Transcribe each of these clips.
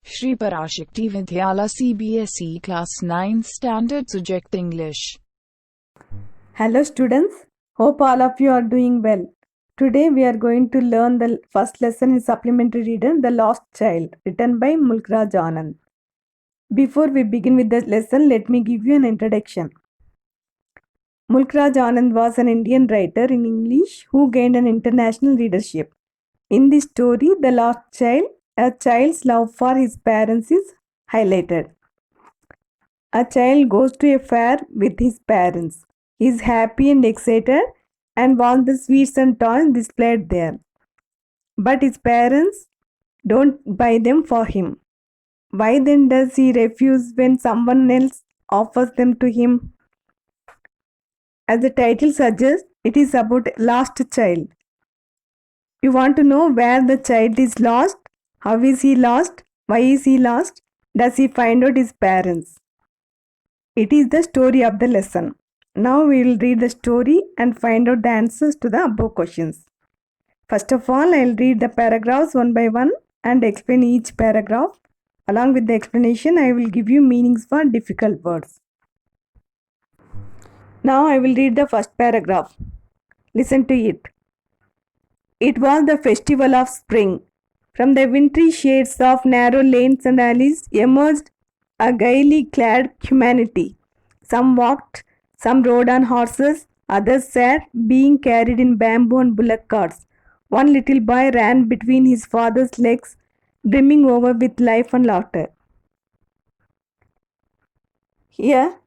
Shri Parashakti Vidyala CBSE Class 9th Standard Subject English. Hello students, hope all of you are doing well. Today we are going to learn the first lesson in supplementary reader, The Lost Child, written by Mulkraj Anand. Before we begin with the lesson, let me give you an introduction. Mulkraj Anand was an Indian writer in English who gained an international readership. In this story, The Lost Child, a child's love for his parents is highlighted. A child goes to a fair with his parents. He is happy and excited and wants the sweets and toys displayed there. But his parents don't buy them for him. Why then does he refuse when someone else offers them to him? As the title suggests, it is about a lost child. You want to know where the child is lost? How is he lost? Why is he lost? Does he find out his parents? It is the story of the lesson. Now we will read the story and find out the answers to the above questions. First of all, I will read the paragraphs one by one and explain each paragraph. Along with the explanation, I will give you meanings for difficult words. Now I will read the first paragraph. Listen to it. It was the festival of spring. From the wintry shades of narrow lanes and alleys emerged a gaily clad humanity. Some walked, some rode on horses, others sat, being carried in bamboo and bullock carts. One little boy ran between his father's legs, brimming over with life and laughter. Here,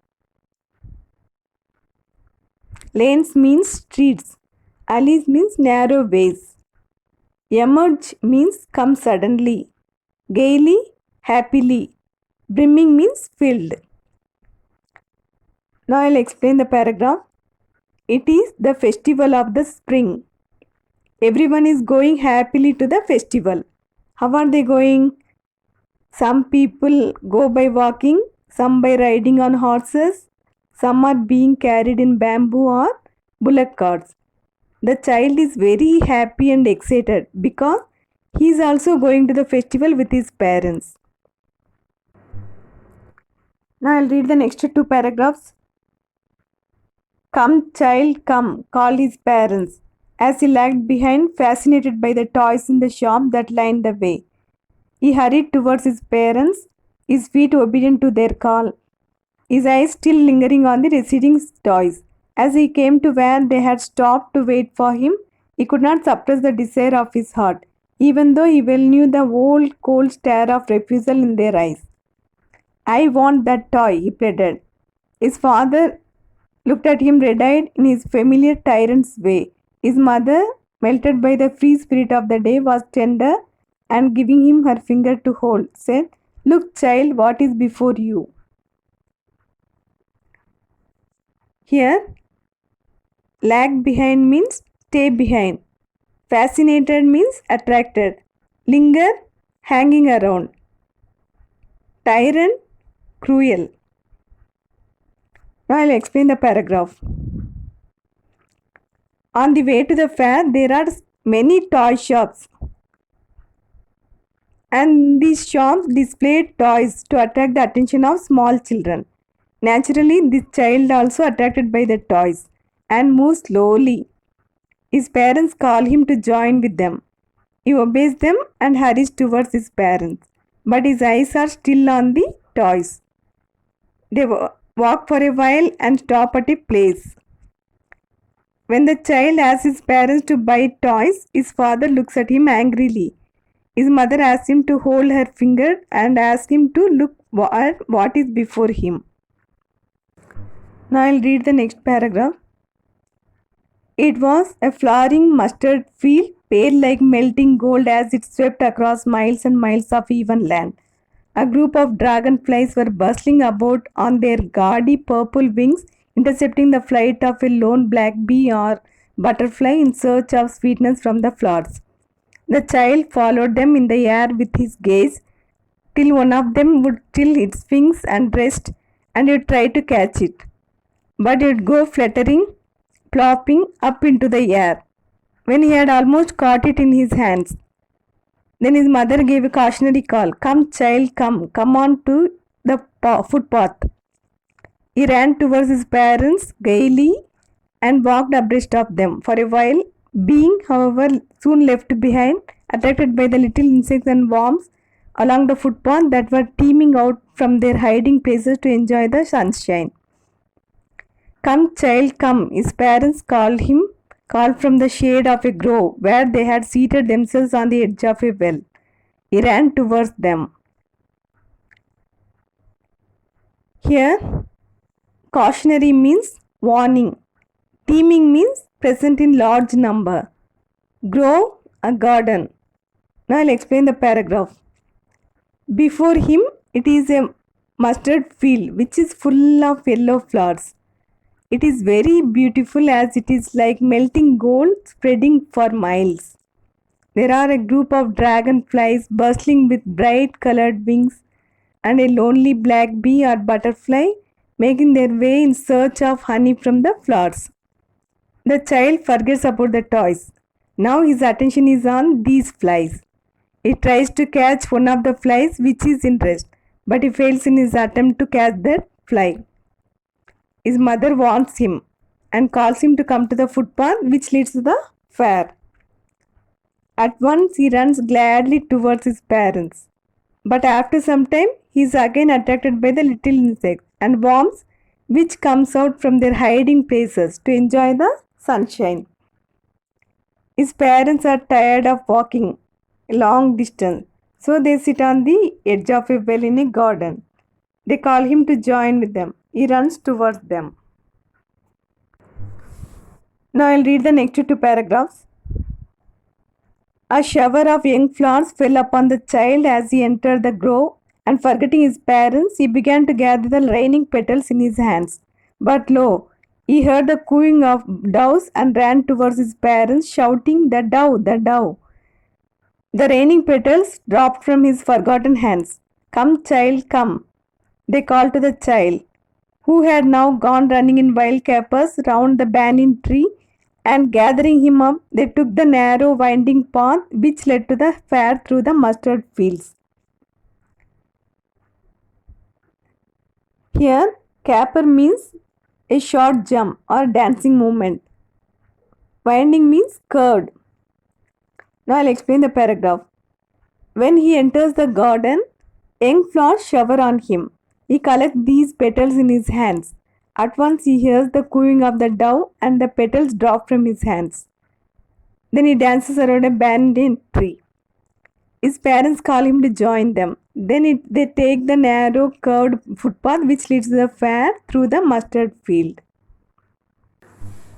lanes means streets, alleys means narrow ways. Emerge means come suddenly. Gaily, happily. Brimming means filled. Now I'll explain the paragraph. It is the festival of the spring. Everyone is going happily to the festival. How are they going? Some people go by walking, some by riding on horses, some are being carried in bamboo or bullock carts. The child is very happy and excited because he is also going to the festival with his parents. Now I'll read the next two paragraphs. Come, child, come, called his parents, as he lagged behind, fascinated by the toys in the shop that lined the way. He hurried towards his parents, his feet obedient to their call, his eyes still lingering on the receding toys. As he came to where they had stopped to wait for him, he could not suppress the desire of his heart, even though he well knew the old cold stare of refusal in their eyes. I want that toy, he pleaded. His father looked at him red-eyed in his familiar tyrant's way. His mother, melted by the free spirit of the day, was tender and giving him her finger to hold, said, Look, child, what is before you? Here, lag behind means stay behind. Fascinated means attracted. Linger, hanging around. Tyrant, cruel. Now I'll explain the paragraph. On the way to the fair, there are many toy shops. And these shops display toys to attract the attention of small children. Naturally, this child also attracted by the toys and moves slowly. His parents call him to join with them. He obeys them and hurries towards his parents. But his eyes are still on the toys. They walk for a while and stop at a place. When the child asks his parents to buy toys, his father looks at him angrily. His mother asks him to hold her finger and asks him to look at what is before him. Now I'll read the next paragraph. It was a flowering mustard field, pale like melting gold as it swept across miles and miles of even land. A group of dragonflies were bustling about on their gaudy purple wings, intercepting the flight of a lone black bee or butterfly in search of sweetness from the flowers. The child followed them in the air with his gaze, till one of them would tilt its wings and rest, and he would try to catch it. But it would go fluttering, plopping up into the air. When he had almost caught it in his hands, Then his mother gave a cautionary call. Come, child, come. Come on to the footpath. He ran towards his parents gaily and walked abreast of them for a while, being, however, soon left behind, attracted by the little insects and worms along the footpath that were teeming out from their hiding places to enjoy the sunshine. Come, child, come, his parents called from the shade of a grove where they had seated themselves on the edge of a well. He ran towards them. Here, cautionary means warning. Teeming means present in large number. Grove, a garden. Now I'll explain the paragraph. Before him, it is a mustard field which is full of yellow flowers. It is very beautiful as it is like melting gold spreading for miles. There are a group of dragonflies bustling with bright colored wings and a lonely black bee or butterfly making their way in search of honey from the flowers. The child forgets about the toys. Now his attention is on these flies. He tries to catch one of the flies which is in rest, but he fails in his attempt to catch that fly. His mother warns him and calls him to come to the footpath which leads to the fair. At once he runs gladly towards his parents. But after some time he is again attracted by the little insects and worms which comes out from their hiding places to enjoy the sunshine. His parents are tired of walking a long distance, so they sit on the edge of a well in a garden. They call him to join with them. He runs towards them. Now I'll read the next two paragraphs. A shower of young flowers fell upon the child as he entered the grove, and forgetting his parents, he began to gather the raining petals in his hands. But lo, he heard the cooing of doves and ran towards his parents, shouting, "The dove, the dove!" The raining petals dropped from his forgotten hands. Come, child, come, they called to the child, who had now gone running in wild capers round the banyan tree, and gathering him up, they took the narrow winding path which led to the fair through the mustard fields. Here, caper means a short jump or dancing movement. Winding means curved. Now I'll explain the paragraph. When he enters the garden, young flowers shower on him. He collects these petals in his hands. At once he hears the cooing of the dove and the petals drop from his hands. Then he dances around a banyan tree. His parents call him to join them. Then they take the narrow curved footpath which leads to the fair through the mustard field.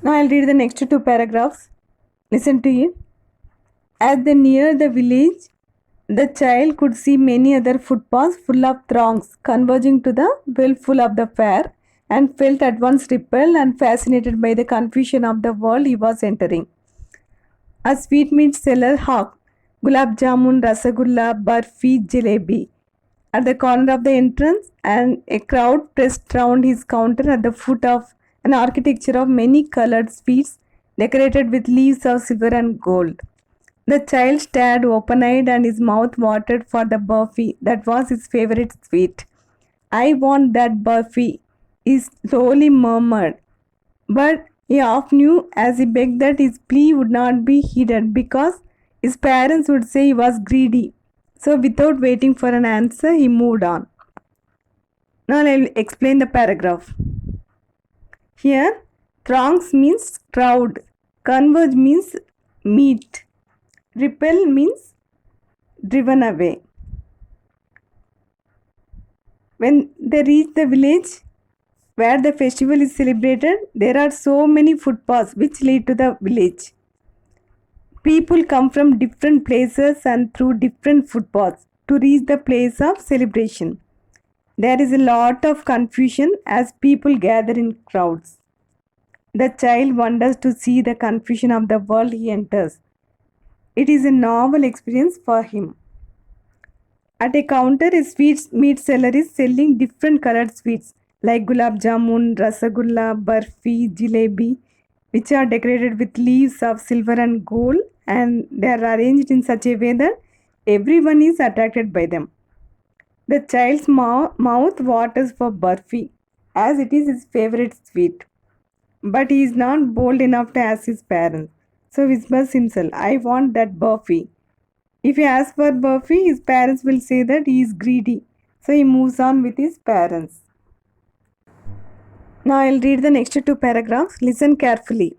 Now I'll read the next two paragraphs. Listen to it. As they near the village, the child could see many other footpaths full of throngs converging to the well full of the fair, and felt at once repelled and fascinated by the confusion of the world he was entering. A sweetmeat seller hawked gulab jamun, rasagulla, barfi, jalebi at the corner of the entrance, and a crowd pressed round his counter at the foot of an architecture of many colored sweets decorated with leaves of silver and gold. The child stared open-eyed and his mouth watered for the barfi that was his favorite sweet. "I want that barfi," he slowly murmured, but he half knew as he begged that his plea would not be heeded because his parents would say he was greedy. So without waiting for an answer, he moved on. Now I'll explain the paragraph. Here, throngs means crowd, converge means meet, repel means driven away. When they reach the village where the festival is celebrated, there are so many footpaths which lead to the village. People come from different places and through different footpaths to reach the place of celebration. There is a lot of confusion as people gather in crowds. The child wonders to see the confusion of the world he enters. It is a novel experience for him. At a counter, a meat seller is selling different colored sweets like gulab jamun, rasagulla, barfi, jalebi, which are decorated with leaves of silver and gold, and they are arranged in such a way that Everyone is attracted by them. The child's mouth waters for Burfi, as it is his favorite sweet. But he is not bold enough to ask his parents. So whispers himself, I want that Burfi. If he asks for Burfi, his parents will say that he is greedy. So he moves on with his parents. Now I'll read the next two paragraphs. Listen carefully.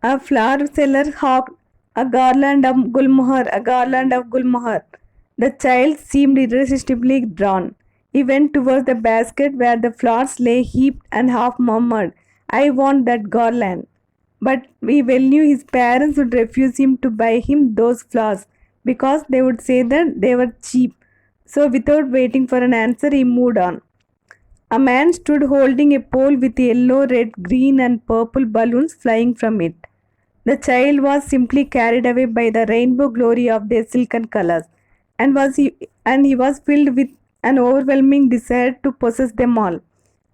A flower seller hawked a garland of gulmohar, a garland of gulmohar. The child seemed irresistibly drawn. He went towards the basket where the flowers lay heaped and half murmured, I want that garland. But he well knew his parents would refuse him to buy him those flowers because they would say that they were cheap. So without waiting for an answer, he moved on. A man stood holding a pole with yellow, red, green, and purple balloons flying from it. The child was simply carried away by the rainbow glory of their silken colors, and he was filled with an overwhelming desire to possess them all.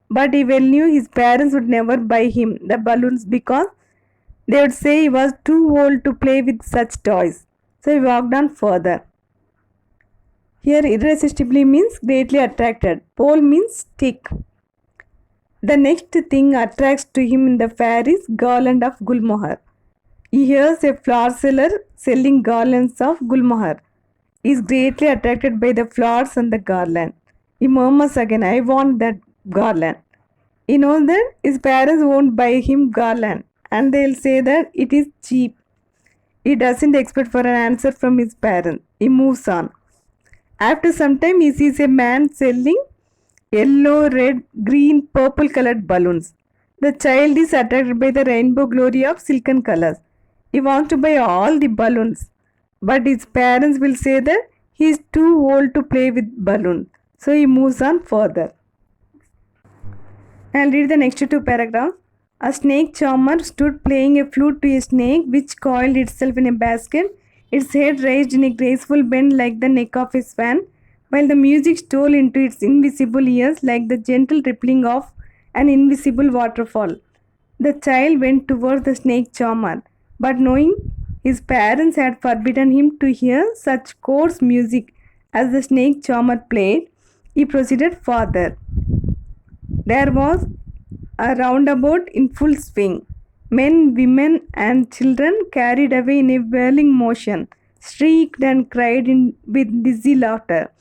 But he well knew his parents would never buy him the balloons because they would say he was too old to play with such toys. So he walked on further. Here, irresistibly means greatly attracted. Pole means stick. The next thing attracts to him in the fair is garland of gulmohar. He hears a flower seller selling garlands of gulmohar. He is greatly attracted by the flowers and the garland. He murmurs again, I want that garland. He knows that his parents won't buy him garland and they'll say that it is cheap. He doesn't expect for an answer from his parents. He moves on. After some time, he sees a man selling yellow, red, green, purple colored balloons. The child is attracted by the rainbow glory of silken colors. He wants to buy all the balloons, but his parents will say that he is too old to play with balloons. So he moves on further. I'll read the next two paragraphs. A snake charmer stood playing a flute to a snake which coiled itself in a basket, its head raised in a graceful bend like the neck of a swan, while the music stole into its invisible ears like the gentle rippling of an invisible waterfall. The child went towards the snake charmer, but knowing his parents had forbidden him to hear such coarse music as the snake charmer played, he proceeded farther. There was a roundabout in full swing. Men, women, and children, carried away in a whirling motion, shrieked and cried with dizzy laughter.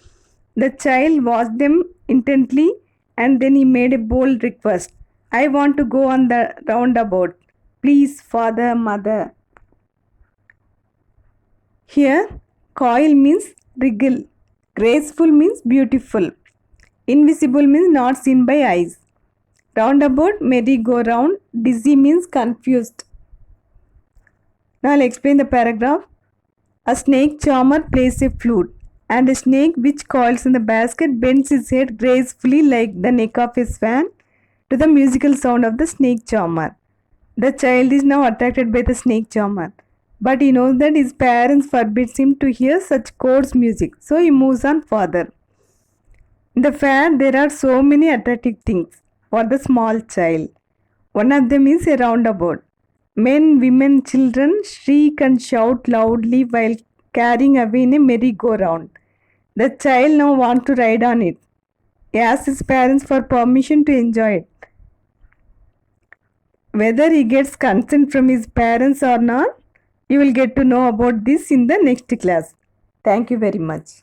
The child watched them intently and then he made a bold request. I want to go on the roundabout. Please, father, mother. Here, coil means wriggle. Graceful means beautiful. Invisible means not seen by eyes. Roundabout, merry-go-round. Dizzy means confused. Now I'll explain the paragraph. A snake charmer plays a flute, and a snake which coils in the basket bends its head gracefully like the neck of a swan to the musical sound of the snake charmer. The child is now attracted by the snake charmer, but he knows that his parents forbids him to hear such coarse music, so he moves on further. In the fair, there are so many attractive things for the small child. One of them is a roundabout. Men, women, children shriek and shout loudly while carrying away in a merry-go-round. The child now wants to ride on it. He asks his parents for permission to enjoy it. Whether he gets consent from his parents or not, you will get to know about this in the next class. Thank you very much.